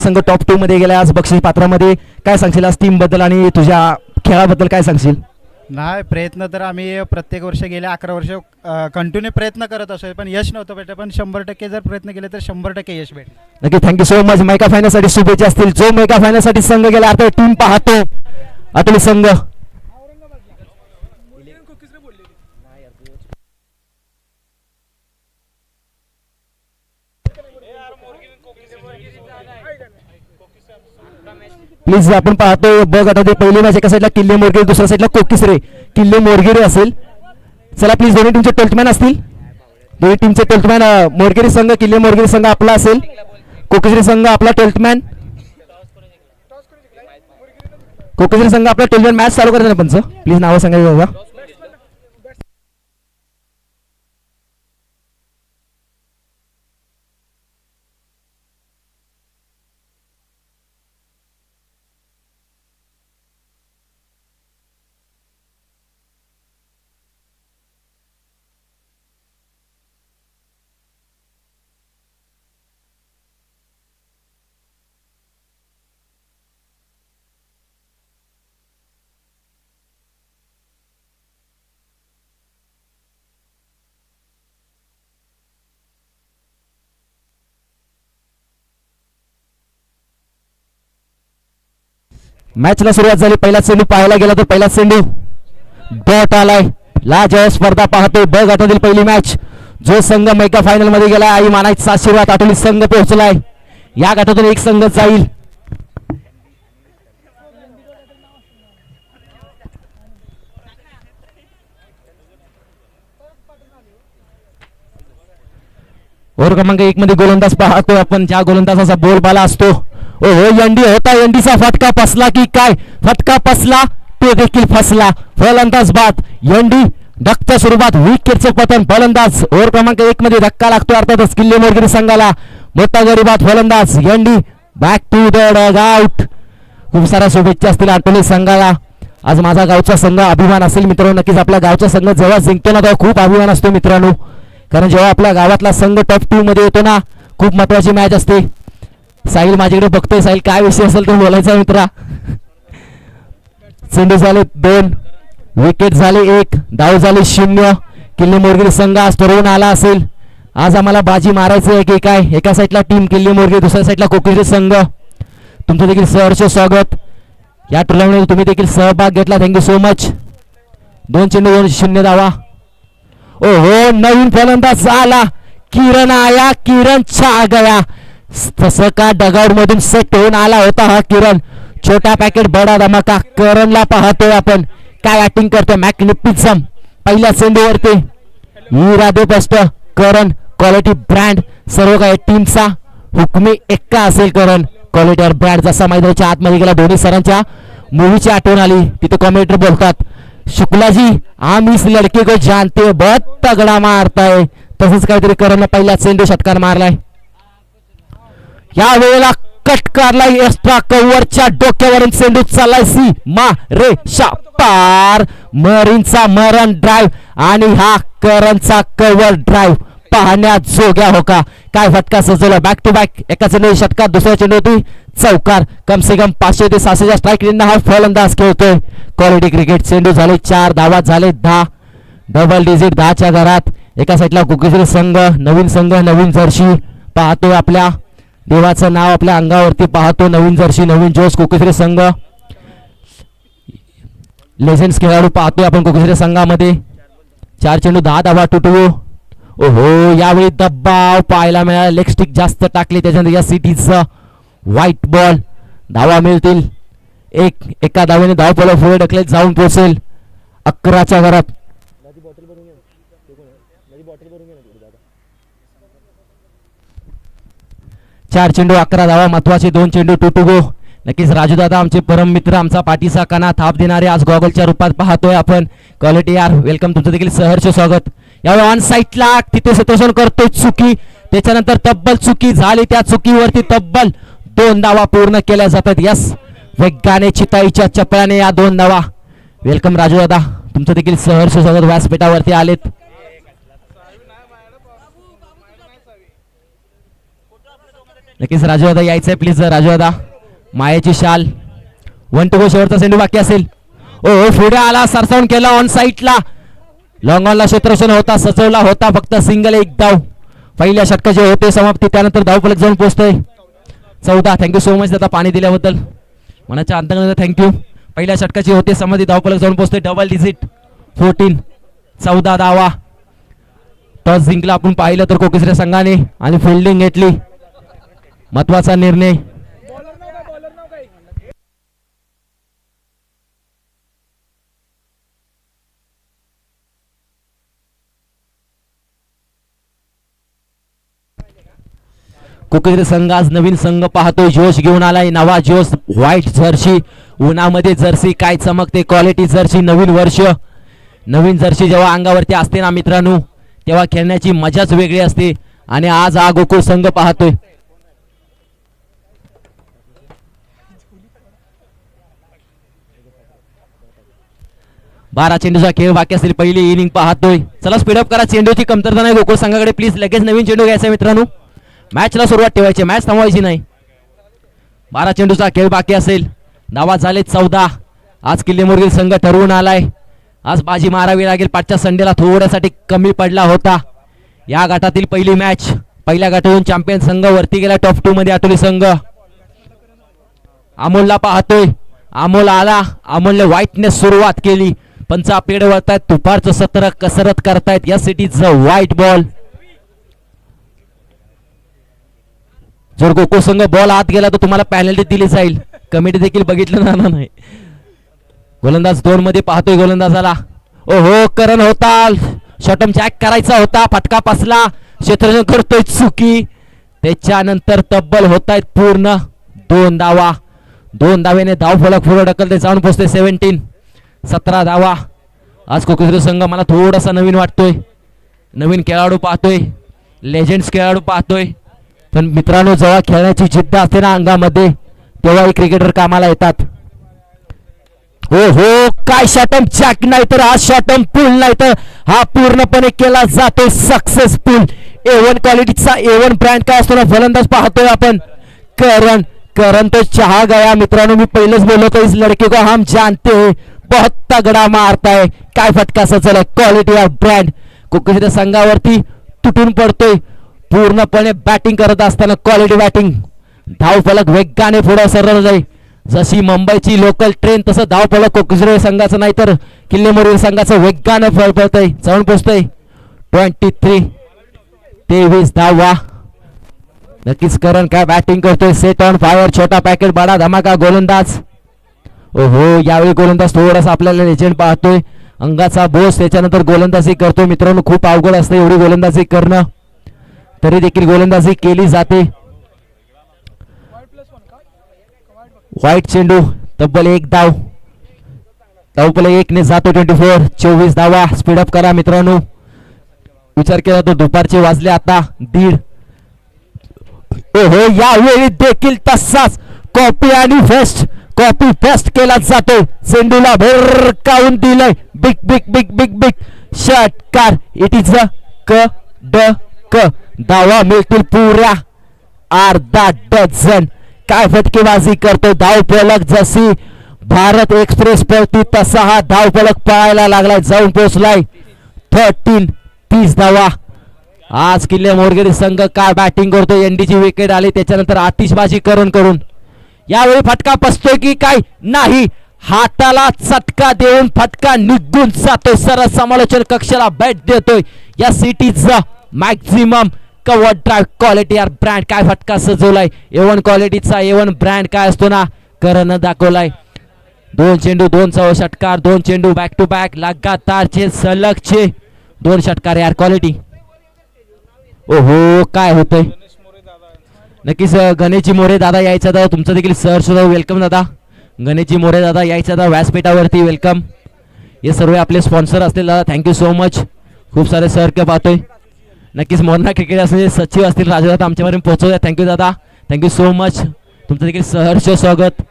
संघ टॉप 2 मध्ये गेला आज बक्षीस पात्रामध्ये. काय सांगशील आज टीम बद्दल आणि तुझ्या खेळाबद्दल काय सांगशील? नाही, प्रयत्न तर आम्ही प्रत्येक वर्ष गेले 11 वर्ष कंटिन्यू प्रयत्न करत असतो, पण यश नव्हतं भेटलं. पण 100% जर प्रयत्न केले तर 100% यश भेटलं. नक्की. Thank you so much. मेगा फायनलसाठी शुभेच्छा असतील. जो मेगा फायनलसाठी संघ गेला आता टीम पाहतो अतुल संघ. प्लीज आपण पाहतो ब गटातील पहिली मॅच एका साईडला किल्ले मोरगिरे, दुसऱ्या साईडला कोकिसरे. किल्ले मोरगिरे असेल. चला प्लीज दोन्ही टीमचे ट्वेल्थमॅन असतील. दोन्ही टीमचे ट्वेल्थमॅन मोरगिरे संघ, किल्ले मोरगिरे संघ आपला असेल. कोकिसरे संघ आपला ट्वेल्थमॅन. कोकिसरे संघ आपला ट्वेल्थमॅन. मॅच चालू करायचं ना पंच. प्लीज नावं सांगायचं बाबा. मॅचला सुरुवात झाली. पहिला चेंडू पाहायला गेला तर पहिला चेंडू डॉट आलाय. लाजवाब स्पर्धा पाहतोय ब गटातील पहिली मॅच. जो संघ मेगा फायनल मध्ये गेलाय आई मानायचा आशीर्वाद आठवली संघ पोहोचलाय. या गटातून एक संघ जाईल. ओव्हर क्रमांक 1 मध्ये गोलंदाज पाहतोय आपण. ज्या गोलंदाजाचा बोलबाला असतो. ओहो यंडी होता. यंडीचा फटका फसला की काय? फटका फसला तो देखील फसला. फलंदाज बाद. यंडी धक्क्या स्वरूपात विकेटचे पतन. फलंदाज ओव्हर क्रमांक 1 मध्ये धक्का लागतो अर्थातच किल्ले मोरगिरी संघाला. मोठा गरीबात फलंदाज यंडी back to the dugout. खूप साऱ्या शुभेच्छा असतील आठवले संघाला. आज माझा गावचा संघ अभिमान असेल मित्रांनो. नक्कीच आपला गावचा संघ जेव्हा जिंकतो ना तेव्हा खूप अभिमान असतो मित्रांनो. कारण जेव्हा आपल्या गावातला संघ टॉप 2 मध्ये येतो ना खूप महत्वाची मॅच असते. साहिल माझ्याकडे बघतोय. साहिल काय विषय असेल तो बोलायचा मित्रा. चेंडू झाले 2, विकेट झाले 1, धाव झाले 0. किल्ले मोरगिरी संघ आज ठरवून आला असेल आज आम्हाला बाजी मारायचं आहे की काय. एका साईडला टीम किल्ले मोरगिरी, दुसऱ्या साईडला कोकिसरे संघ. तुमचं देखील सहर्ष स्वागत. या टुर्नामेंटमध्ये तुम्ही देखील सहभाग घेतला. Thank you so much. 2 चेंडू 0 धावा. ओहो नवीन फलंदाज आला. किरण आया. किरण छा गया. तसं का डगआउट मधून सेट होऊन आला होता हा किरण. छोटा पॅकेट बडा धमाका. करणला पाहतोय आपण काय बॅटिंग करतोय. मॅग्निफिसम पहिल्या चेंडूवरती इरादे स्पष्ट. करण क्वालिटी ब्रँड. सर्व काही टीमचा हुकमी एक्का असेल. करण क्वालिटी और ब्रँड. जसा मैदानाच्या आतमध्ये गेला धोनी सरांच्या मूवीची आठवण आली. तिथे कॉमेंटेटर बोलतात शुक्ला जी हम इस लड़के को जानते हो बहुत तगड़ा मारता है. तसंच काहीतरी करण पहिला चेंडू षटकार मारलाय. या वेळेला कट करलाय एक्स्ट्रा कव्हरच्या डोक्यावरून चेंडू चाललाय सी मा रे पार. मरीनचा मरण ड्राईव्ह आणि हा करणचा कव्हर ड्राईव्ह पाहण्यात जोग्या हो का. काय फटका सजवला. Back to back. एका चेंडू षटकार, दुसऱ्या चेंडू होती चौकार. कम से कम 500 ते 600 स्ट्राईक रेंजने हा फलंदाज खेळतोय. Quality cricket. चेंडू झाले 4, धावा झाले 10. डबल डिजिट 10च्या घरात. एका साईडला कोकिसरे संघ नवीन संघ नवीन जर्सी पाहतोय. आपल्या देवाचं नाव आपल्या अंगावरती पाहतो. नवीन जर्सी नवीन जोश. कोकिसरे संघ लेजेंड्स खेळाडू पाहतोय आपण कोकिसरे संघामध्ये. 4 चेंडू 10 धावा. टुटू. ओहो यावेळी दबाव पाहायला मिळाला. लेग स्टिक जास्त टाकले त्याच्यानंतर या सिटीचं व्हाईट बॉल. धावा मिळतील. एका धावेने धाव पॉल पुढे ढकलेत जाऊन पोहोचेल 11च्या घरात. 4 चेंडू 11 धावा. महत्वाचे 2 चेंडू टू गो. नक्कीच राजू दादा आमचे परम मित्र, आमचा पाठीचा कणा थाप देणारे आज गॉगलच्या रूपात पाहतोय आपण. क्वालिटी यार वेलकम. तुमचं देखील सहर्ष स्वागत. यावेळी ऑन साईडला तिथे सतोषण करतोय चुकी. त्याच्यानंतर तब्बल चुकी झाली. त्या चुकीवरती तब्बल 2 धावा पूर्ण केल्या जातात. यस वेगाने चिताईच्या चपळाने या 2 धावा. वेलकम राजू दादा. तुमचं देखील सहर्ष स्वागत. व्यासपीठावरती आलेत. नक्कीच राजू दादा यायचंय प्लीज. राजू दादा मायाची शाल 1 to go शेवटचा चेंडू बाकी असेल. ओ पुढे आला सरसावून केला ऑन साईडला. लॉंग ऑनला क्षेत्ररक्षण होता सजवला होता फक्त सिंगल एक धाव. पहिल्या षटकाचे होते समाप्ती त्यानंतर धावफलक जाऊन पोहोचतोय 14. थँक्यू सो मच दादा पाणी दिल्याबद्दल मनाच्या अंतर्गत थँक्यू. पहिल्या षटकाची होते समाप्ती धावफलक जाऊन पोहोचतोय डबल डिजिट 14. 14 धावा. टॉस जिंकला आपण पाहिलं तर कोकिसरे संघाने आणि फिल्डिंग घेतली. महत्वाचा निर्णय. कोकिसरे संघ आज नवीन संघ पाहतोय. जोश घेऊन आलाय नवा जोश. व्हाईट जर्सी उन्हामध्ये जर्सी काय चमकते. Quality Jersey. नवीन वर्ष नवीन जर्सी जेव्हा अंगावरती असते ना मित्रांनो तेव्हा खेळण्याची मजाच वेगळी असते. आणि आज हा गोकुळ संघ पाहतोय. बारा चेंडूचा खेळ बाकी असतील. पहिली इनिंग पाहतोय. चला स्पीडअप करा. चेंडूची कमतरता नाही गोकुळ संघाकडे. प्लीज लगेच नवीन चेंडू घ्यायचा मित्रांनो. मॅचला सुरुवात ठेवायची. मॅच थांबवायची नाही. 12 चेंडूचा खेळ बाकी असेल. धावा झाले 14. आज किल्ले मोरगीर संघ ठरवून आलाय. आज बाजी मारावी लागेल. पाठच्या संडेला थोड्यासाठी कमी पडला होता. या गटातील पहिली मॅच. पहिल्या गटातून चॅम्पियन संघ वरती गेला टॉप 2 मध्ये आटोली संघ. अमोलला पाहतोय. अमोल आला. अमोलने व्हाईटने सुरुवात केली. पंच आपल्याकडे वळतायत. दुपारचं सत्र कसरत करतायत. या सिटीचं व्हाईट बॉल. जर गोकुळ संघ बॉल आत गेला तर तुम्हाला पॅनल्टी दिली जाईल. कमिटी देखील बघितलं जाणार नाही. गोलंदाज 2 मध्ये पाहतोय गोलंदाजाला. ओहो करण होता. शॉटम जॅक करायचा होता. फटका पासला. क्षेत्ररक्षण करतोय चुकी. त्याच्यानंतर तब्बल होतायत पूर्ण 2 धावा. 2 धावेने धाव फलक पुढे ढकलते जाऊन पोहोचते 17. 17 धावा. आज कोकिसरे संघ मला थोडासा नवीन वाटतोय. नवीन खेळाडू पाहतोय. लेजेंड्स खेळाडू पाहतोय. पण मित्रांनो जेव्हा खेळण्याची जिद्द असते ना अंगामध्ये तेव्हाही क्रिकेटर कामाला येतात. हो हो काय शॉटम जॅक नाही तर हा शॉटम पूल नाही तर हा पूर्णपणे केला जातो सक्सेसफुल. A1 क्वालिटीचा A1 ब्रँड काय असतो ना फलंदाज पाहतोय आपण. करण करण तो चहा गया मित्रांनो. मी पहिलेच बोललो तो इस लड़के को हम जानते हैं. बहुत तगड़ा मारता है. काय फटका सचलाय. Quality of brand. कोकिसरे संघावरती तुटून पडतोय. पूर्णपणे बॅटिंग करत असताना क्वालिटी बॅटिंग. धाव फलक वेगाने पुढे सरळ जाईल. जशी मुंबईची लोकल ट्रेन तसं धाव फलक कोकिसरे संघाचं नाही तर किल्ले मोरगीर संघाचं वेगाने फळफळतंय जाऊन पोहोचतंय 23. 23 धावा. नक्कीच करण काय बॅटिंग करतोय. Set on fire. छोटा पॅकेट बडा धमाका गोलंदाज. ओहो यावेळी गोलंदाज थोडासा आपल्याला लेजेंड पाहतोय. अंगाचा बोस. त्याच्यानंतर गोलंदाजी करतोय मित्रांनो. खूप अवघड असतं एवढी गोलंदाजी करणं. तरी देखील गोलंदाजी केली जाते. व्हाईट चेंडू तब्बल 1 धाव. धावफलक 1 ने जातो 24. 24 धावा. स्पीडअप करा मित्रांनो. विचार केला तर दुपारचे वाजले आता 1:30. ओहो यावेळी देखील तसाच कॉपी आणि फेस्ट. कॉपी फेस्ट केला जातो. चेंडूला भरकावून दिलंय. Big big big big big षटकार. इट इज अ क ड क. धावा मिळतील पुऱ्या अर्धा डझन. काय फटकेबाजी करतो धाव फलक. जशी भारत एक्सप्रेस पळती तसा हा धाव फलक पळायला लागलाय. जाऊन पोहोचलाय 13. 30 धावा. आज किल्ले मोरगीर संघ काय बॅटिंग करतो. एनडीची विकेट आली त्याच्यानंतर आतिषबाजी करून यावेळी फटका बसतोय की काय नाही. हाताला चटका देऊन फटका निघून जातोय. सरळ समालोचन कक्षाला बॅट देतोय. या सिटीचा maximum cover drive quality are brand. काय फटका सजवलाय. A1 क्वालिटीचा A1 ब्रँड काय असतो ना करण दाखवलाय. 2 चेंडू 2 षटकार. 2 चेंडू बॅक टू बॅक लगातारचे सलगचे 2 षटकार यार क्वालिटी. ओहो काय होतंय. नक्कीच गणेशजी मोरे दादा यायचा दादा तुमचं देखील सर सुद्धा वेलकम दादा. गणेशजी मोरे दादा यायचा दादा व्यासपीठावरती वेलकम. हे सर्व आपले स्पॉन्सर असतील दादा. Thank you so much. खूप सारे सर के पाहतोय. नक्कीच मोरणा क्रिकेट असलेले सचिव असतील राजदादा आमच्यापर्यंत पोहोचवूया. थँक्यू दादा. Thank you so much. तुमचं देखील सहर्ष स्वागत.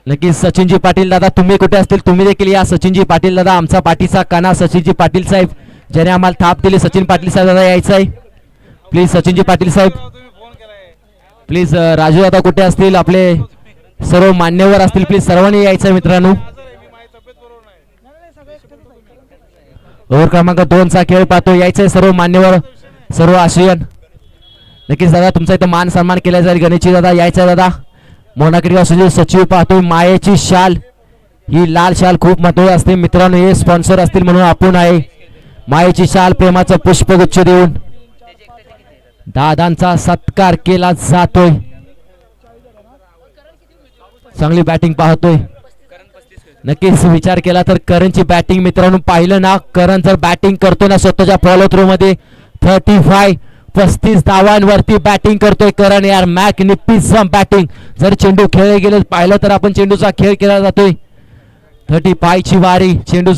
नक्कीच सचिनजी पाटील दादा तुम्ही कुठे असतील तुम्ही देखील या. सचिनजी पाटील दादा आमचा पाठीचा कणा. सचिनजी पाटील साहेब ज्याने आम्हाला थाप दिली. सचिन पाटील साहेब दादा यायचं आहे. Please सचिनजी Patil Saheb, please Raju दादा कुठे असतील, आपले सर्व मान्यवर असतील, प्लीज सर्वांनी यायचं आहे मित्रांनो. ओव्हर क्रमांक 2 चा खेळ पाहतो, यायचंय सर्व मान्यवर, सर्व आशियन. नक्कीच दादा तुमचा इथं मान सन्मान केला जाईल. गणेशजी दादा यायचं दादा. मोनाकडे असलेले सचिव पाहतोय, मायेची शाल, ही लाल शाल खूप महत्त्वाची असते मित्रांनो. हे स्पॉन्सर असतील म्हणून आपण आहे. मायेची शाल प्रेमाचं पुष्पगुच्छ देऊन दादांचा सत्कार केला जातोय. चांगली बॅटिंग पाहतोय. नक्कीच विचार केला तर करणची बॅटिंग मित्रांनो, पाहिलं ना करण जर बॅटिंग करतोय ना स्वतःच्या फॉलो थ्रू मध्ये 35 धावांवरती बॅटिंग करतोय करण यार. Magnificent batting. जर चेंडू खेळले गेले पाहिलं तर आपण चेंडूचा खेळ केला जातोय. 35 ची वारी. चेंडू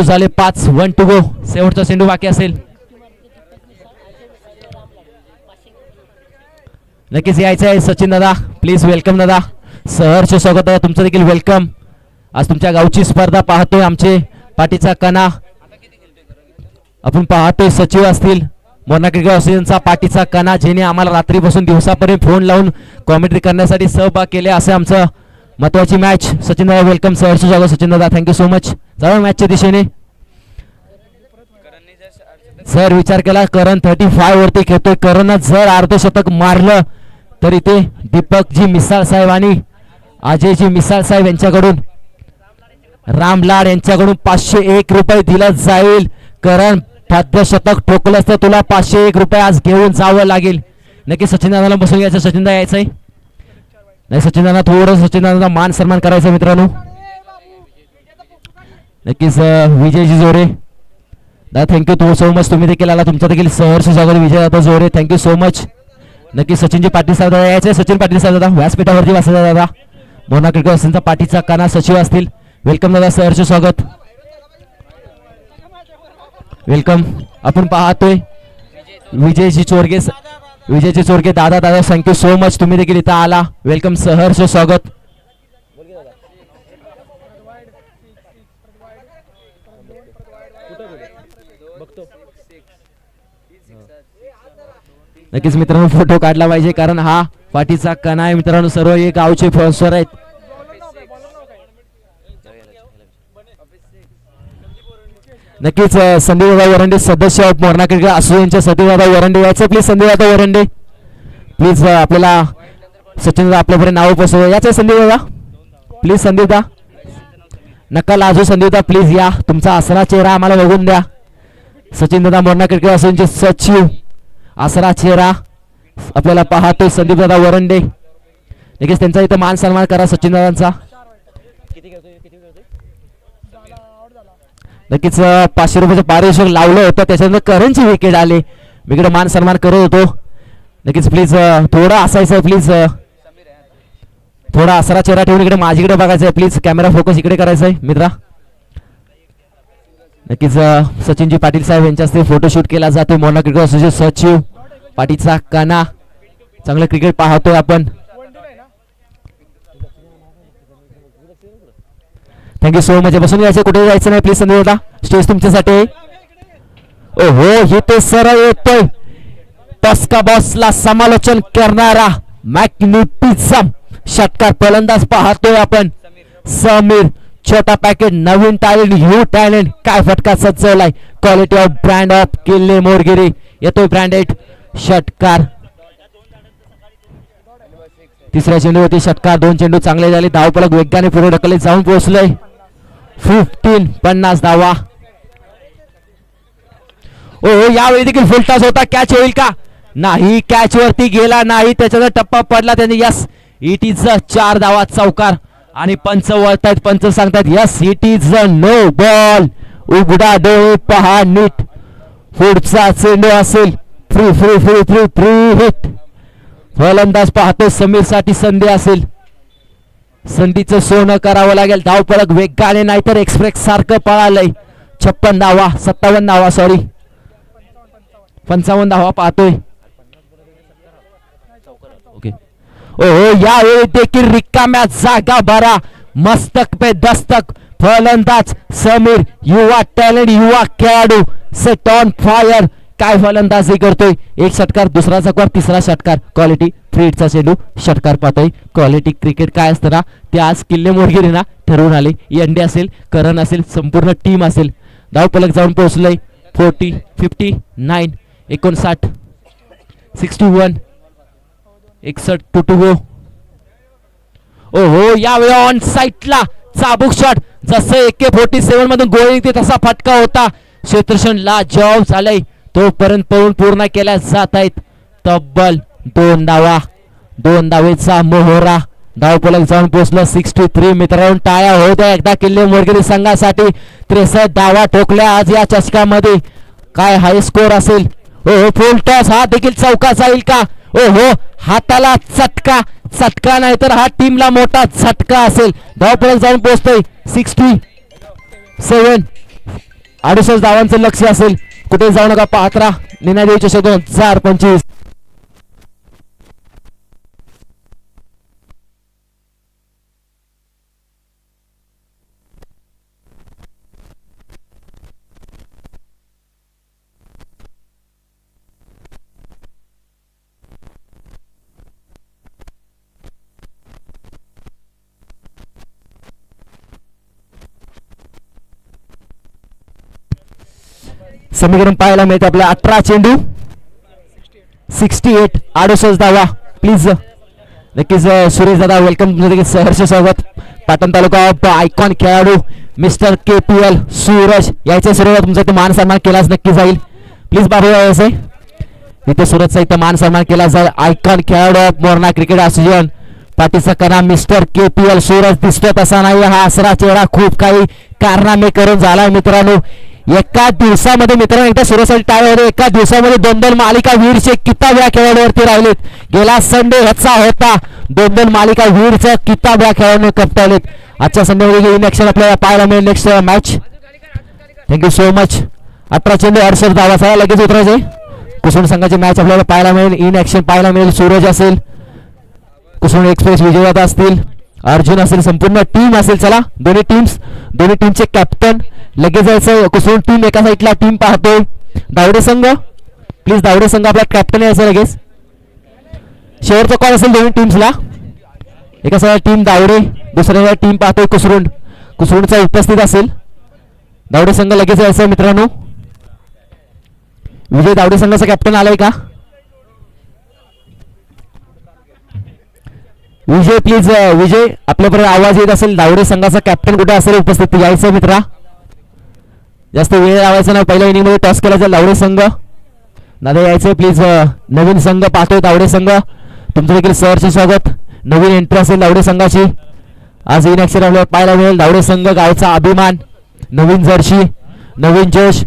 झाले 5. 1 to go. शेवटचा चेंडू बाकी असेल. नक्कीच यायचं आहे सचिन दादा, प्लीज वेलकम दादा. सहर्ष स्वागत दादा, तुमचं देखील वेलकम. आज तुमच्या गावची स्पर्धा पाहतोय, आमचे पाठीचा कणा आपण पाहतोय. सचिव असतील मोना क्रिकेट असोसिएशनचा पाठीचा कणा, ज्याने आम्हाला रात्रीपासून दिवसापर्यंत फोन लावून कॉमेंट्री करण्यासाठी सहभाग केले. असं आमचं महत्वाची मॅच. सचिन दादा वेलकम, सहर्ष स्वागत सचिन दादा, थँक्यू सो मच. जाऊया मॅचच्या दिशेने. सर विचार केला करण 35 वरती खेळतोय. करण जर अर्धशतक मारलं तर इथे दीपकजी मिसाळ साहेब आणि अजयजी मिसाळ साहेब यांच्याकडून, रामलाड यांच्याकडून 501 रुपये दिला जाईल. करण अर्धशतक ठोकलंच तर तुला 501 रुपये आज घेऊन जावं लागेल. नक्की सचिन दादाला बसून घ्यायचं. सचिन दादा यायचंय नाही, सचिन दादा थोडं सचिन दादा मान सन्मान करायचं मित्रांनो. नक्कीच विजयजी जोरे दादा, थँक्यू सो मच. तुम्ही देखील आला, तुमचा देखील सहर्ष स्वागत विजय दादा जोरे, थँक्यू सो मच. नक्की सचिनजी पाटील साहेब दादा यायचे. सचिन पाटील साहेब दादा व्यासपीठावरती वाचला दादा. मोना क्रिकेट असोसिएशनचा पाठीचा काना सचिव असतील. वेलकम दादा, सहर्ष स्वागत, वेलकम. आपण पाहतोय विजयजी चोरगे दादा थँक्यू सो मच. तुम्ही देखील इथं आला, वेलकम, सहर्ष स्वागत. नक्कीच मित्रांनो फोटो काढला पाहिजे, कारण हा पाठीचा कणा आहे मित्रांनो. सर्व हे गावचे स्पॉन्सर आहेत. नक्कीच संदीप दादा वरंडे सदस्य मोना क्रिकेट असोसिएशनचे संदीप दादा वरंडे यायचं प्लीज. संदीप दादा वरंडे प्लीज, आपल्याला सचिन दादा आपल्यापर्यंत नाव पोहोचव याचं. संदीप दादा प्लीज, संदीप दादा नका लाजू. संदीप दादा प्लीज या, तुमचा आसरा चेहरा आम्हाला बघून द्या. सचिन दादा मोना क्रिकेट असोसिएशनचे सचिव, आसरा चेहरा आपल्याला पाहतोय संदीप दादा वरंडे. नक्कीच त्यांचा इथं मान सन्मान करा सचिन दादांचा. नक्कीच 500 रुपयाचं पारितोषिक लावलं होतं, त्याच्यानंतर करणची विकेट आली. मी इकडे मान सन्मान करत होतो. नक्कीच प्लीज थोडं असायचं, प्लीज थोडा आसरा चेहरा ठेवून इकडे माझीकडे बघायचं आहे. प्लीज कॅमेरा फोकस इकडे करायचा आहे मित्रा. नक्कीच सचिनजी पाटील साहेब यांच्या हस्ते फोटोशूट केला जातो. मोना क्रिकेट असोसिएशन सचिव पाठीचा काना, चांगलं क्रिकेट पाहतोय आपण. Thank you so much. बसून यायचं, कुठे जायचं नाही प्लीज. संदीप दादा स्टेज तुमच्यासाठी. ओहो इथे सरळ येतोय टस्का बॉसला समालोचन करणारा मॅग्निफिसंट षटकार फलंदाज पाहतोय आपण. समीर छोटा पॅकेट, नवीन टॅलेंट, ह्यू टॅलेंट, काय फटका सजवलाय. क्वालिटी ऑफ ब्रँड ऑफ किल्ले मोरगिरी येतोय ब्रँडेड षटकार. तिसऱ्या चेंडूवरती षटकार. 2 चेंडू चांगले झाले. धावफलक वेगाने पुढे ढकलले जाऊन पोहोचलंय 50 धावा. ओ यावेळी देखील फुलटॉस होता. कॅच होईल का? नाही, कॅच वरती गेला नाही, त्याचा टप्पा पडला त्याने. यस, इट इज 4 धावा चौकार. आणि पंच वळतायत, पंच सांगतात yes it is no ball. उघडा डोळे पहा नीट, पुढचा चेंडू असेल free free free free free hit. फलंदाज पाहतो समीर साठी संधी असेल. संधीचं सोनं करावं लागेल. धावफलक वेगाने नाहीतर एक्सप्रेस सारखं पळालंय. 56 धावा, 57 धावा, सॉरी 55 धावा पाहतोय. ओके. ओहो यावेळी देखील रिकाम्या जागा भरा. मस्तक पे दस्तक फलंदाज समीर, युवा टॅलेंट, युवा खेळाडू, सेट ऑन फायर. काय फलंदाजी करतोय, एक षटकार, दुसरा चकवा, तिसरा षटकार, क्वालिटी. फ्रीडचा चेंडू, षटकार पाहतोय. क्वालिटी क्रिकेट काय असतं ना ते आज किल्ले मोरगिरी ना ठरवून आले. एंडे असेल, करण असेल, संपूर्ण टीम असेल. धावपलक जाऊन पोहोचलंय. 40, 59, 59, 61, 61, टू टू गो. ओहो, यावेळी ऑन साईटला चाबूक शॉट, जसं AK-47 मधून गोळी निघते तसा फटका होता. क्षेत्रक्षणला जॉब झालंय, तोपर्यंत पळून पूर्ण केल्या जात आहेत. तब्बल 2 धावा, 2 धावेचा मोहरा. धावपलक जाऊन पोहोचलं. 63 मित्रांनो, टाळ्या होऊ द्या एकदा किल्ले मोरगिरी संघासाठी. 63 धावा ठोकल्या आज या चषकामध्ये. काय हाय स्कोर असेल. ओहो, फुल टॉस, हा देखील चौका जाईल का. ओहो, हाताला चटका, चटका नाही तर हा टीमला मोठा झटका असेल. धावपलक जाऊन पोहोचतोय. 67, 68 धावांचं लक्ष असेल. कुठे जाऊ नका, पाहत राहा निनादेवी चषक 2025. समीकरण पाहायला मिळते आपल्या 18 चेंडू, 68, 68 धावा. प्लीज नक्कीच सुरेश दादा, वेलकम, तुमचं सहर्ष स्वागत. पाटण तालुका आयकॉन खेळाडू मिस्टर KPL सूरज यायच्या सुरुवात तुमचा इथे मान सन्मान केलाच नक्की जाईल. प्लीज बाबू यायचं इथे सूरजचा इथं मान सन्मान केला जाईल. आयकॉन खेळाडू ऑफ मोरणा क्रिकेट असोसिएशन, पाठीचा कणा मिस्टर KPL सूरज दिसतो तसा नाही. हा आसरा चेहरा खूप काही कारनामे करून झालाय मित्रांनो. एका दिवसामध्ये मित्रांनो, एकदा सुरससाठी टाळ्या, एका दिवसामध्ये 2-2 मालिका वीरचे किताब या खेळाडूवरती राहिलेत. गेला संडे ह्याचा होता, 2-2 मालिका वीरचा किताब या खेळाडूने कप्तावलेत. आजच्या संडेमध्ये इन ऍक्शन आपल्याला पाहायला मिळेल. Next match, thank you so much. 18 चेंडू 68 धावा, लगेच उतरायचे. कुसुण संघाची मॅच आपल्याला पाहायला मिळेल. इन ऍक्शन पाहायला मिळेल. सूरज असेल, कुसुण एक्सप्रेस विजयदादा असतील, अर्जुन असेल, संपूर्ण टीम असेल. चला, दोन्ही टीमचे कॅप्टन लगेच जायचं. कुसुण टीम एका साईडला टीम पाहतोय. दावडे संघ, प्लीज दावडे संघ आपला कॅप्टन यायचं लगेच. शेवटचा कॉल असेल दोन्ही टीम्सला. एका साईडला टीम दावडे, दुसऱ्या टीम पाहतोय कुसुणचा उपस्थित असेल. दावडे संघ लगेच यायचं मित्रांनो. विजय दावडे संघाचा कॅप्टन आलाय का. विजय प्लीज, विजय आपल्यापर्यंत आवाज येत असेल. दावडे संघाचा कॅप्टन कुठे असेल उपस्थित यायचं मित्रा. जास्त वेळ लावायचा ना, पहिल्या इनिंग मध्ये टॉस केला जाईल. दावडे संघ दादा यायचं प्लीज. नवीन संघ पाहतोय दावडे संघ, तुमचं देखील सहर्ष स्वागत. नवीन एंट्री असेल दावडे संघाची. आज इन ऍक्शन आपल्याला पाहायला मिळेल. दावडे संघ गावचा अभिमान, नवीन जर्सी, नवीन जोश.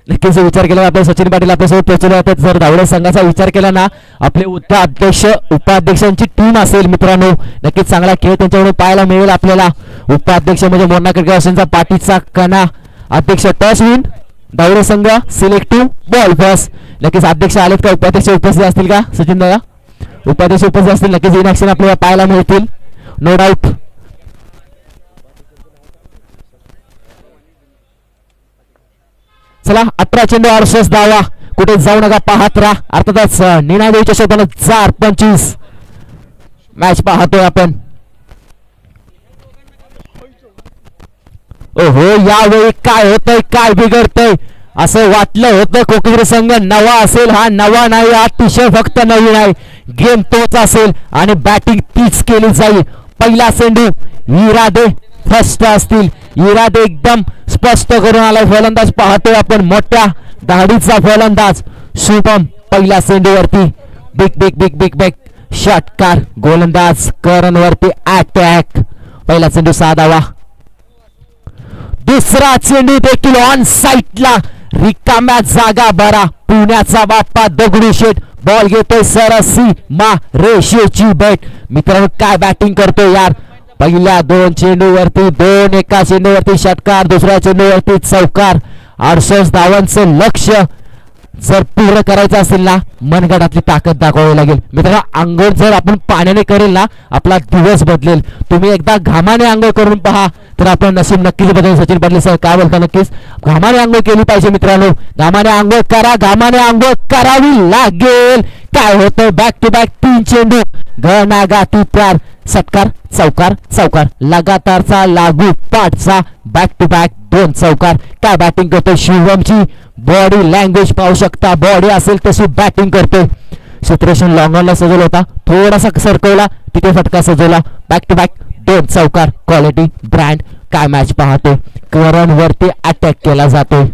नक्कीच विचार केला. आपले सचिन पाटील आपल्यासोबत पोहोचले होते. जर धावडे संघाचा विचार केला ना, आपले उपाध्यक्षांची टीम असेल मित्रांनो. नक्कीच चांगला खेळ त्यांच्याकडून पाहायला मिळेल आपल्याला. उपाध्यक्ष म्हणजे मोरणा क्रिकेट असोसिएशनचा पाठीचा कणा. अध्यक्ष टॉस विन, धावडे संघ सिलेक्टिव्ह बॉल फर्स्ट. नक्कीच अध्यक्ष आलेत का, उपाध्यक्ष उपस्थित असतील का सचिन दादा. उपाध्यक्ष उपस्थित असतील नक्कीच इन ऍक्शन आपल्याला पाहायला मिळतील, नो डाऊट. चला, 18 चेंडू 68 धावा. कुठे जाऊ नका, पाहत राहा. अर्थातच निनादेवीच्या शोधानं 2025 मॅच पाहतोय आपण. ओहो, यावेळी काय होतंय, काय बिघडतंय असं वाटलं होतं. कोकणी संघ नवा असेल, हा नवा नाही, हा टी-शर्ट फक्त नवीन आहे. गेम तोच असेल आणि बॅटिंग तीच केली जाईल. पहिला चेंडू इरादे फर्स्ट असतील. इरादे एकदम स्पष्ट करून आलाय. फलंदाज पाहतोय आपण, मोठ्या दाढीचा फलंदाज शुभम. पहिल्या चेंडूवरती big big big big big षटकार. गोलंदाज करण वरती अटॅक. पहिला चेंडू 6 धावा. दुसरा चेंडू देखील ऑन साईटला, रिकाम्या जागा बरा. पुण्याचा बाप्पा दगडूशेठ बॉल घेतोय सरसी मा रेषेची बॅट. मित्रांनो काय बॅटिंग करतोय यार. पहिल्या 2 चेंडूवरती 2, एका चेंडूवरती षटकार, दुसऱ्या चेंडूवरती चौकार. 68 धावांचं लक्ष जर पूर्ण करायचं असेल ना मनगटातली ताकद दाखवावी लागेल मित्रांनो. आंघोळ जर आपण पाण्याने करेल ना आपला दिवस बदलेल. तुम्ही एकदा घामाने आंघोळ करून पहा तर आपलं नशीब नक्कीच बदलेल. सचिन पाटील सर काय बोलता? नक्कीच घामाने आंघोळ केली पाहिजे मित्रांनो. घामाने आंघोळ करा, घामाने आंघोळ करावी लागेल. काय होतं बॅक टू बॅक 3 चेंडू घनाघाती प्यार सत्कार चौकार चौकार लगातारचा लागू पाठचा बॅक टू बॅक 2 चौकार. काय बॅटिंग करतोय शिवमची बॉडी लँग्वेज पाहू शकता. बॉडी असेल तशी बॅटिंग करतोय. सिच्युएशन लॉंग ऑनला सजवला होता, थोडासा सरकवला तिथे फटका सजवला. बॅक टू बॅक 2 चौकार. Quality brand. काय मॅच पाहतोय. करण वरती अटॅक केला जातोय.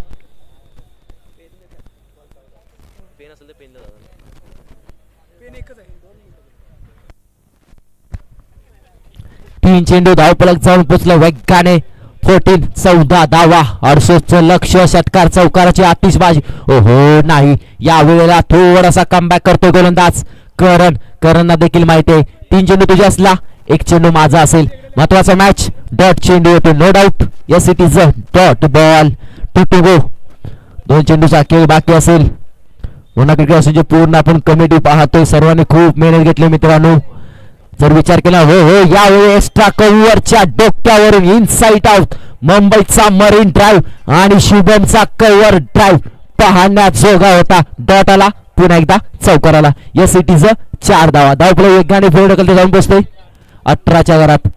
तीन चेंडू धावपलक जाऊन पोचलं वेगाने. 14 धावा. 68चं लक्ष. षटकार चौकाराची आतिषबाजी. ओहो नाही. या वेळेला थोडासा कमबॅक करतोय गोलंदाज करण. करणला देखील माहिती आहे 3 चेंडू तुझे असला 1 चेंडू माझा असेल. महत्वाचा मॅच. डॉट चेंडू येतो no doubt. Yes it is a dot ball. 2 to go. 2 चेंडूचा खेळ बाकी असेल. पुन्हा क्रिकेट असोचे पूर्ण आपण कमिटी पाहतोय. सर्वांनी खूप मेहनत घेतली मित्रांनो. जर विचार केला हो हो यावेळी एक्स्ट्रा कव्हरच्या डोक्यावरून इनसाइड आउट मुंबईचा मरीन ड्राईव्ह आणि शुभमचा कव्हर ड्राईव्ह पाहण्यात जोगा होता. डॉट आला पुन्हा एकदा चौकार आला. येस इट इज 4 धावा. धावपळ वेगाने पुढे ढकलते जाऊन पोचतोय 18च्या घरात.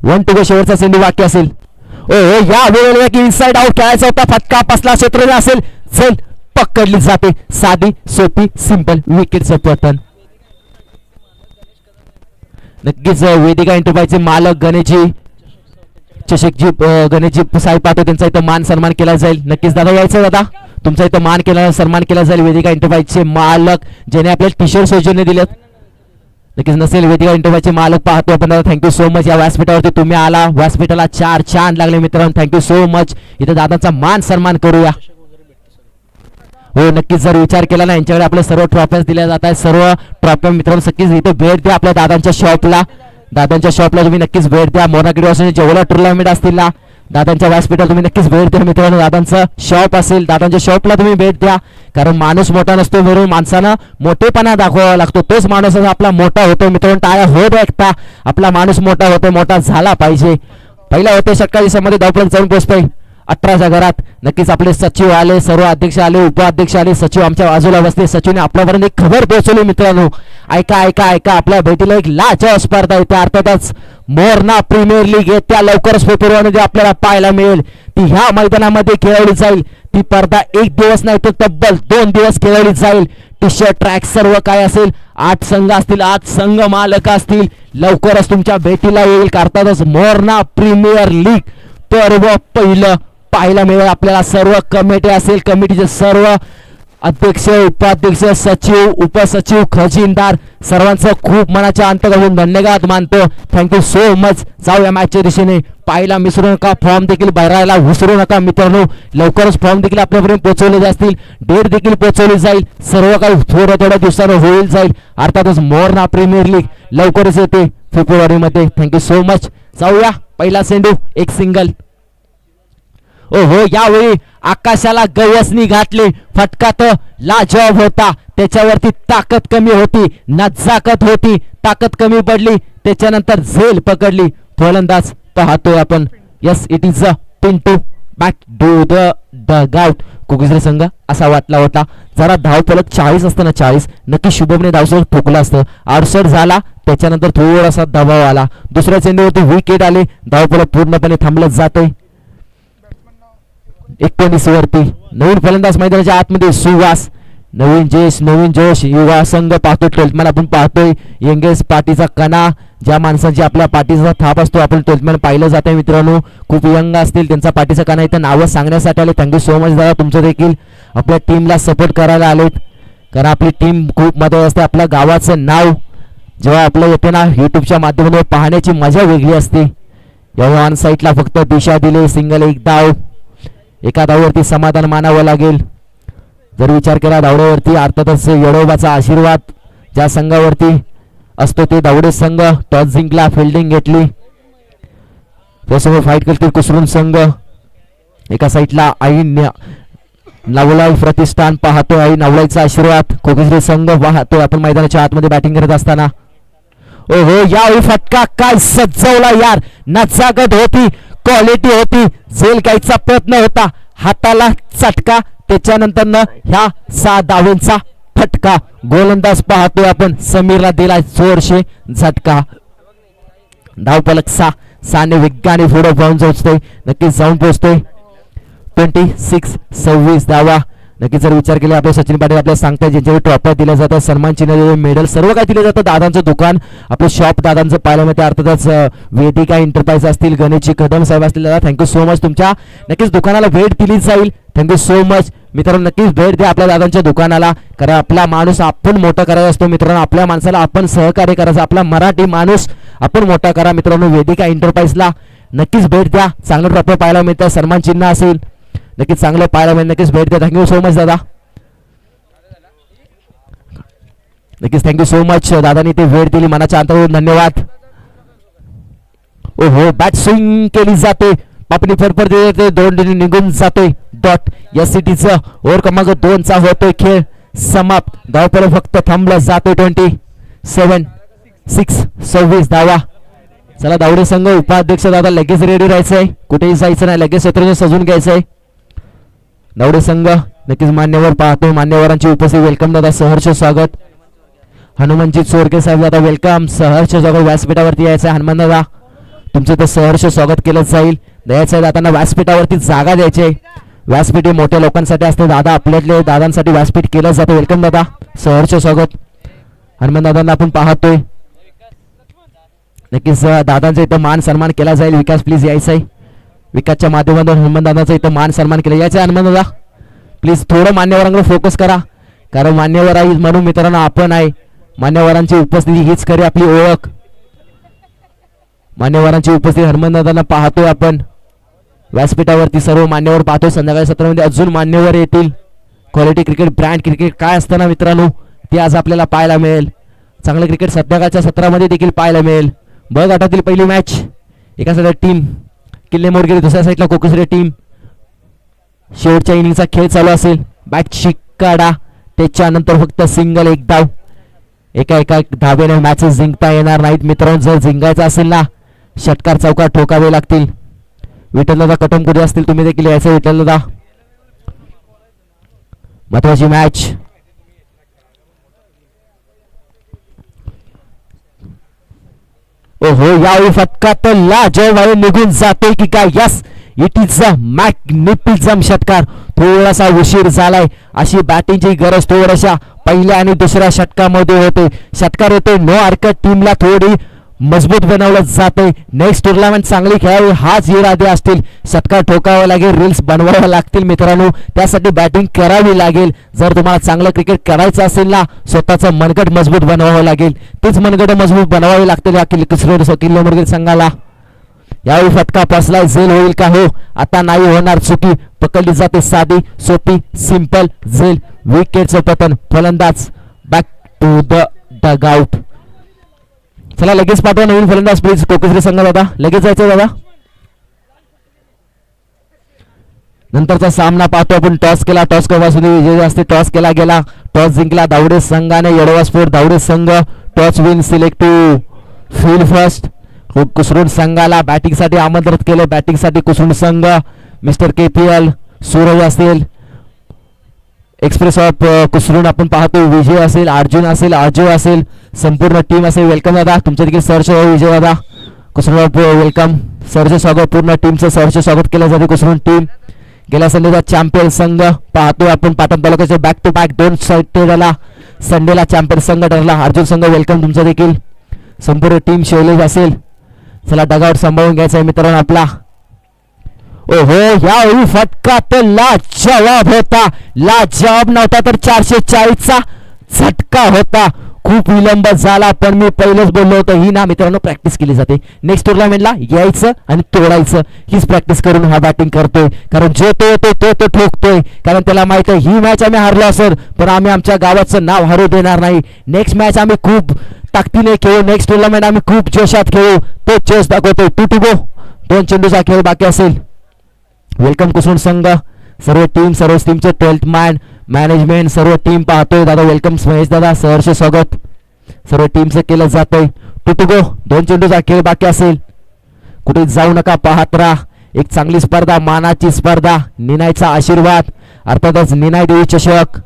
One to go. शेवटचा चेंडू बाकी असेल. ओ या वेळेला एक इनसाइड आउट खेळायचा होता. फटका पसला क्षेत्र असेल. चल पकडली जाते. साधी सोपी सिंपल विकेटचं पतन. नक्कीच वेदिका एंटरप्राइजचे मालक गणेशजी चषकजी गणेशजी साहेब पाहतो त्यांचा इथं मान सन्मान केला जाईल. नक्कीच दादा यायचं दादा तुमचा इथं मान केला सन्मान केला जाईल. वेदिका एंटरप्राइजचे मालक ज्याने आपल्याला टी शर्ट सौजन्य दिलेत. नक्कीच नसेल वेदिका एंटरप्राइजचे मालक पाहतो आपण. Thank you so much. या व्यासपीठावरती तुम्ही आला. व्यासपीठाला 4 चांद लागले मित्रांनो. Thank you so much. इथं दादाचा मान सन्मान करूया. हो नक्कीच जर विचार केला ना यांच्याकडे आपल्या सर्व ट्रॉफ्याज दिल्या जात आहेत. सर्व ट्रॉफ्या मित्रांनो नक्कीच इथे भेट द्या आपल्या दादांच्या शॉपला. दादांच्या शॉपला तुम्ही नक्कीच भेट द्या. मोना क्रिकेट जेवढा टुर्नामेंट असतील ना दादांच्या व्यासपीठाला तुम्ही नक्कीच भेट द्या मित्रांनो. दादांचं शॉप असेल दादांच्या शॉपला तुम्ही भेट द्या. कारण माणूस मोठा नसतो म्हणून माणसानं मोठेपणा दाखवावा लागतो. तोच माणूस आपला मोठा होतो मित्रांनो. टाळ्या होत ऐकता आपला माणूस मोठा होतो. मोठा झाला पाहिजे. पहिला होते षटकार दिवसामध्ये धावपळक जाऊन पोहोचतोय 18च्या घरात. नक्कीच आपले सचिव आले. सर्व अध्यक्ष आले. उपाध्यक्ष आले. सचिव आमच्या बाजूला बसले. सचिवने आपल्यापर्यंत एक खबर पोहोचवली मित्रांनो. ऐका ऐका ऐका आपल्या भेटीला एक लाजवाब स्पर्धा येते. अर्थातच मोरना प्रीमियर लीग येत्या लवकरच फेब्रुवारीमध्ये आपल्याला पाहायला मिळेल. ती ह्या मैदानामध्ये खेळवली जाईल. ती स्पर्धा 1 दिवस नाही तर तब्बल 2 दिवस खेळवली जाईल. टी शर्ट ट्रॅक सर्व काय असेल. 8 संघ असतील. 8 संघ मालक असतील. लवकरच तुमच्या भेटीला येईल. अर्थातच मोरना प्रीमियर लीग पर्व पहिलं पाहायला मिळेल आपल्याला. सर्व कमिटी असेल. कमिटीचे सर्व अध्यक्ष उपाध्यक्ष सचिव उपसचिव खजिनदार सर्वांचं खूप मनाच्या अंतर्गतून धन्यवाद मानतो. Thank you so much. जाऊया मॅचच्या दिशेने. पाहायला विसरू नका. फॉर्म देखील भरायला विसरू नका मित्रांनो. लवकरच फॉर्म देखील आपल्यापर्यंत पोहोचवले असतील. डेट देखील पोहोचवली जाईल. सर्व काही थोड्या दिवसानं होईल जाईल. अर्थातच मोरना प्रीमियर लीग लवकरच येते फेब्रुवारीमध्ये. Thank you so much. जाऊया. पहिला चेंडू एक सिंगल. ओहो यावेळी आकाशाला गवसणी घातली. फटका तर लाजवाब होता. त्याच्यावरती ताकद कमी होती. नजाकत होती. ताकद कमी पडली. त्याच्यानंतर झेल पकडली. फलंदाज पाहतोय आपण. Yes it is a Pintu back to the dugout. कुकुजरे संघ असा वाटला होता. जरा धावफलक 40 असताना 40 नक्की शुभमने धावसर ठोकला असतं. 68 झाला. त्याच्यानंतर थोडासा दबाव आला. दुसऱ्या चेंडूवरती विकेट आले. धावफलक पूर्णपणे थांबलं जातंय 19 वरती. नवीन फलंदाज मैदानाच्या आतमध्ये सुवास. नवीन जोश युवा संघ पाहतो. 12 आपण पाहतोय. यंगेस्ट पार्टीचा कणा ज्या माणसाची आपल्या पार्टीचा थाप असतो आपण 12 पाहिलं जाते मित्रांनो. खूप यंग असतील त्यांचा पार्टीचा कणा इथं नावं सांगण्यासाठी आले. थँक्यू सो मच दादा. तुमचं देखील आपल्या टीमला सपोर्ट करायला आलेत. कारण आपली टीम खूप महत्त्वाची असते. आपल्या गावाचं नाव जेव्हा आपलं येते ना युट्यूबच्या माध्यमातून पाहण्याची मजा वेगळी असते. या ऑन साईडला फक्त दिशा दिले. सिंगल एक धाव. एका धाववरती समाधान मानावं लागेल. जर विचार केला धावण्यावरती अर्थातच येडोबाचा आशीर्वाद ज्या संघावरती असतो ते दावडे संघ. टॉस जिंकला, फिल्डिंग घेतली, त्यासमोर फाईट करतील कुसरून संघ. एका साईडला आई नवलाई प्रतिष्ठान पाहतोय, आई नवलाईचा आशीर्वाद कोकिसरे संघ पाहतोय आपण मैदानाच्या आतमध्ये बॅटिंग करत असताना. ओहो, यावेळी फटका काय सजवला यार, नजाकत होती, क्वालिटी होती, झेल घ्यायचा प्रयत्न होता, हाताला चटका, त्याच्यानंतर ह्या 6 धावांचा फटका. गोलंदाज पाहतोय आपण समीरला दिला जोरशे झटका. धावफलक 6 वेगाने पुढे पाहून पोहोचतोय, नक्कीच जाऊन पोहोचतोय. 26 धावा. नक्कीच जर विचार केला आपले सचिन पाटील आपल्याला सांगताय ज्यांच्यावर ट्रॉफी दिल्या जातात, सन्मान चिन्ह, मेडल सर्व काही दिले जातं. दादांचं दुकान, आपलं शॉप दादांचं पाहायला मिळते. अर्थातच वेदिका एंटरप्राइज असतील, गणेशजी कदम साहेब असतील, दादा थँक्यू सो मच. तुमच्या नक्कीच दुकानाला भेट दिली जाईल, थँक्यू सो मच. मित्रांनो नक्कीच भेट द्या आपल्या दादांच्या दुकानाला, कारण आपला माणूस आपण मोठा करायचा असतो. मित्रांनो आपल्या माणसाला आपण सहकार्य करायचं, आपला मराठी माणूस आपण मोठा करा. मित्रांनो वेदिका एंटरप्राइजला नक्कीच भेट द्या, चांगलं ट्रॉफी पाहायला मिळतं, सन्मान चिन्ह असेल, नक्कीच चांगलं पाहायला मिळेल. नक्कीच भेट द्या, थँक्यू सो मच दादा, नक्कीच थँक्यू सो मच. दादानी ते भेट दिली, मनाच्या अंतरावरून धन्यवाद. ओहो, बॅट स्विंग केली जाते, पापणी फरफर देते, 2 निघून जातोय. डॉट या सिटीचं ओव्हर क्रमांक 2 चा होतोय खेळ समाप्त. धावफलक फक्त थांबलं जातोय. 26 धावा. चला दावडे संघ उपाध्यक्ष दादा लगेच रेडी राहायचंय, कुठेही जायचं नाही, लगेच सत्र सजून घ्यायचंय. दावडे संघ नक्कीच मान्यवर पाहतोय, मान्यवरांची उपस्थिती. वेलकम दादा, सहर्ष स्वागत. हनुमानजी चोरके साहेब दादा वेलकम, सहर्ष स्वागत. व्यासपीठावरती यायचं आहे हनुमान दादा, तुमचं तर सहर्ष स्वागत केलं जाईल. द्यायचं आहे दादांना व्यासपीठावरती जागा द्यायची आहे. व्यासपीठ हे मोठ्या लोकांसाठी असते, दादा आपल्यातले दादांसाठी व्यासपीठ केलं जातं. वेलकम दादा, सहर्ष स्वागत. हनुमान दादांना आपण पाहतोय, नक्कीच दादांचा इथं मान सन्मान केला जाईल. विकास प्लीज यायचं आहे, विकासच्या माध्यमातून हनुमान दादांचा इथं मान सन्मान केला यायचं आहे. हनुमान दादा प्लीज थोडं मान्यवरांकडे फोकस करा, कारण मान्यवर आहे म्हणून मित्रांनो आपण आहे. मान्यवरांची उपस्थिती हीच खरी आपली ओळख. मान्यवरांची उपस्थिती हनुमान दादांना पाहतोय आपण व्यासपीठावरती, सर्व मान्यवर पाहतोय. संध्याकाळी 17 अजून मान्यवर येतील. क्वालिटी क्रिकेट, ब्रँड क्रिकेट काय असतं ना मित्रांनो, ते आज आपल्याला पाहायला मिळेल. चांगलं क्रिकेट संध्याकाळच्या सत्रामध्ये देखील पाहायला मिळेल. ब गटातील पहिली मॅच, एका साईडला टीम किल्ले मोरगिरी, दुसऱ्या साईडला कोकसरे टीम. शेवटच्या इनिंगचा खेळ चालू असेल. बॅट शिकाडा, त्याच्यानंतर फक्त सिंगल, 1 धाव. एका धावेने मॅचेस जिंकता येणार नाहीत मित्रांनो. जर जिंकायचं असेल ना, षटकार चौकार ठोकावे लागतील. विठ्ठलदादा कटमकुटे असतील, तुम्ही देखील यायचं. विठ्ठलदादा महत्वाची मॅच. ओहो, यावेळी फटका तर लाजवाब निघून जातोय की काय. Yes, it is a magnificent षटकार. थोडासा उशीर झालाय, अशी बॅटिंगची गरज थोड्याशा पहिल्या आणि दुसऱ्या षटकामध्ये होते. षटकार होते, नो हरकत. टीमला थोडी मजबूत बनवलं जाते. नेक्स्ट टुर्नामेंट चांगली खेळावी हाच इरादे असतील. षटकार ठोकावा लागेल, रील्स बनवाव्या लागतील मित्रांनो, त्यासाठी बॅटिंग करावी लागेल. जर तुम्हाला चांगलं क्रिकेट करायचं असेल ना, स्वतःचं मनगट मजबूत बनवावं लागेल. तीच मनगट मजबूत बनवावी लागतील या किल्ले मुरगिरी संघाला. यावेळी फटका फसलाय, झेल होईल का? हो, आता नाही होणार चुकी. पकडली जाते साधी सोपी सिंपल झेल. विकेटचं पतन, फलंदाज बॅक टू द डगआउट. चला लगेच पाठवा नवीन फलंदाज प्लीज. कोकसरे संघ दादा लगेच जायचं दादा. नंतरचा सामना पाहतो आपण. टॉस केला, टॉस करण्यासाठी विजय असते. टॉस केला गेला, टॉस जिंकला दावडे संघाने. येडवा स्पोर्ट दावडे संघ. Toss win select to field first. कुसरून संघाला बॅटिंग साठी आमंत्रित केले. बॅटिंग साठी कुसरून संघ, मिस्टर KPL सूरज असेल, एक्सप्रेस ऑफ कुसरून आपण पाहतो. विजय असेल, अर्जुन असेल, अर्जू असेल, संपूर्ण टीम असेल. वेलकम दादा, तुमच्या देखील सहर्ष विजय दादा. कुसरून ऑफ वेलकम, सहर्ष स्वागत. पूर्ण टीमचं सहर्ष स्वागत केलं जाते. कुसरून टीम गेल्या संडेचा चॅम्पियन संघ पाहतोय आपण. पाटण तालुक्याचे बॅक टू बॅक 2 साईडला संडेला चॅम्पियन संघ ठरला. अर्जुन संघ वेलकम तुमचं देखील. संपूर्ण टीम शैलेश असेल. चला डगआउट सांभाळून घ्यायचा आहे मित्रांनो आपला. ओहो, यावेळी फटका तर लाजवाब होता. लाजवाब नव्हता तर 440चा झटका होता. खूप विलंब झाला, पण मी पहिलेच बोललो होतो ही ना मित्रांनो प्रॅक्टिस केली जाते. नेक्स्ट टुर्नामेंटला यायचं आणि तोडायचं, हीच प्रॅक्टिस करून हा बॅटिंग करतोय. कारण जो तो येतो तो ठोकतोय, कारण त्याला माहित आहे ही मॅच आम्ही हारलो असेल पण आम्ही आमच्या गावाचं नाव हरू देणार नाही. नेक्स्ट मॅच आम्ही खूप ताकदीने खेळू. नेक्स्ट टुर्नामेंट आम्ही खूप जोशात खेळू. तो जोश दाखवतोय. 2 to go. 2 चेंडूचा खेळ बाकी असेल. वेलकम कुसुम संघ, सर्व टीमचे 12th मॅन मॅनेजमेंट सर्व टीम पाहतोय. दादा वेलकम. महेश दादा सहर्ष स्वागत. सर्व टीमचं केलं जातंय. 2 to go. 2 चेंडूचा खेळ बाकी असेल. कुठे जाऊ नका, पाहत राहा. एक चांगली स्पर्धा, मानाची स्पर्धा, निनायचा आशीर्वाद, अर्थातच निनाय देवी चषक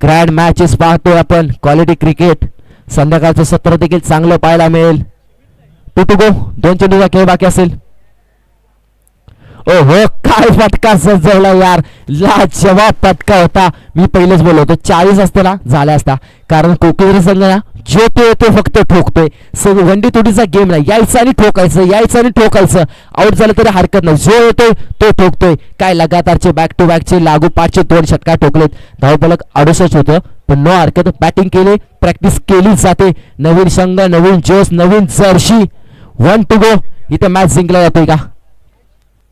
ग्रँड मॅचेस पाहतोय आपण. क्वालिटी क्रिकेट संध्याकाळचं सत्र देखील चांगलं पाहायला मिळेल. 2 to go. 2 चेंडूचा खेळ बाकी असेल. ओहो, काय फटका सजवला यार, लाजवाब फटका होता. मी पहिलेच बोललो होतो 40 असते ना झाल्या असता, कारण कोकणी संघ ना जो तो येतो फक्त ठोकतोय. वंडी तुडीचा गेम नाही, यायचं आणि ठोकायचं. आउट झालं तरी हरकत नाही, जो येतोय तो ठोकतोय. काय लगातारचे बॅक टू बॅकचे लागू 5चे 2 षटकार ठोकलेत. धावफलक 68 होतं, पण नो हरकत. बॅटिंग केली, प्रॅक्टिस केली जाते. नवीन संघ, नवीन जोश, नवीन जर्सी. 1 to go. इथे मॅच जिंकला जातोय का?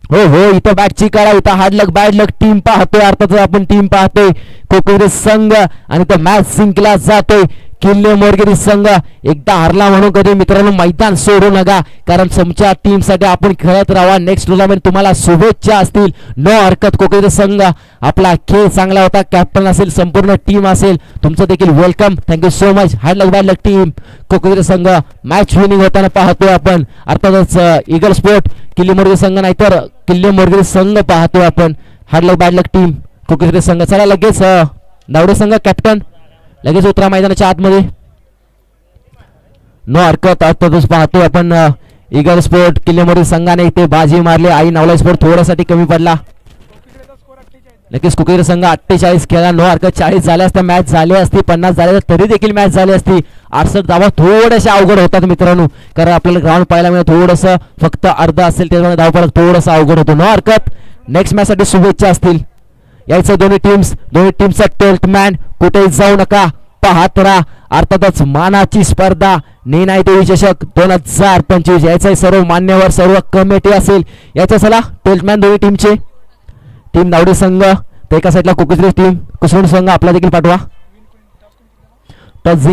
हो, इथं बॅटची काढा, इथं hard luck bad luck team पाहतोय. अर्थातच आपण टीम पाहतोय कोकणी संघ, आणि तो मॅच जिंकला जातोय. किल्ले मोरगिरी संघ एकदा हरला म्हणून कधी मित्रांनो मैदान सोडू नका, कारण तुमच्या टीम साठी आपण खेळत राहा. नेक्स्ट टुर्नामेंट तुम्हाला शुभेच्छा असतील. नो हरकत. कोकणी संघ आपला खेळ चांगला होता. कॅप्टन असेल, संपूर्ण टीम असेल, तुमचं देखील welcome. Thank you so much. Hard luck bad luck team कोकणी संघ मॅच विनिंग होताना पाहतोय आपण. अर्थातच ईगल स्पोर्ट किल्ले मोरगिरी संघ, नाहीतर किल्ले मोरगिरी संघ पाहतोय आपण. Hard luck bad luck team कोकणी संघ. चला लगेच दावडे संघ कॅप्टन लगेच उतरा मैदानाच्या आतमध्ये. नो हरकत. अर्थातच पाहतोय आपण ईगल स्पोर्ट किल्ले मोरगिरी संघाने इथे बाजी मारली. आई नवला स्पोर्ट थोड्यासाठी कमी पडला. लगेच कुकेरी संघ 48 खेळा. नो हरकत. 40 झाल्या असत्या मॅच झाली असती, 50 झाल्या तरी देखील मॅच झाली असती. 68 धावा थोड्याशा अवघड होतात मित्रांनो, कारण आपल्याला ग्राउंड पाहायला मिळत थोडंसं फक्त अर्ध असेल, त्याच्यामुळे धावफलक थोडंसं अवघड होतो. नो हरकत. नेक्स्ट मॅच साठी शुभेच्छा असतील. यायचं दोन्ही टीमचा 12th मॅन. कुठेही जाऊ नका, पाहत राहा. अर्थातच मानाची स्पर्धा निनाय देवी चषक 2025 यायचं सर्व मान्यवर, सर्व कमिटी असेल. याचं चला 12th मॅन दोन्ही टीमचे. टीम नावडे संघ तर एका साईडला कोकणी टीम कुसुम संघ आपला देखील पाठवा. टच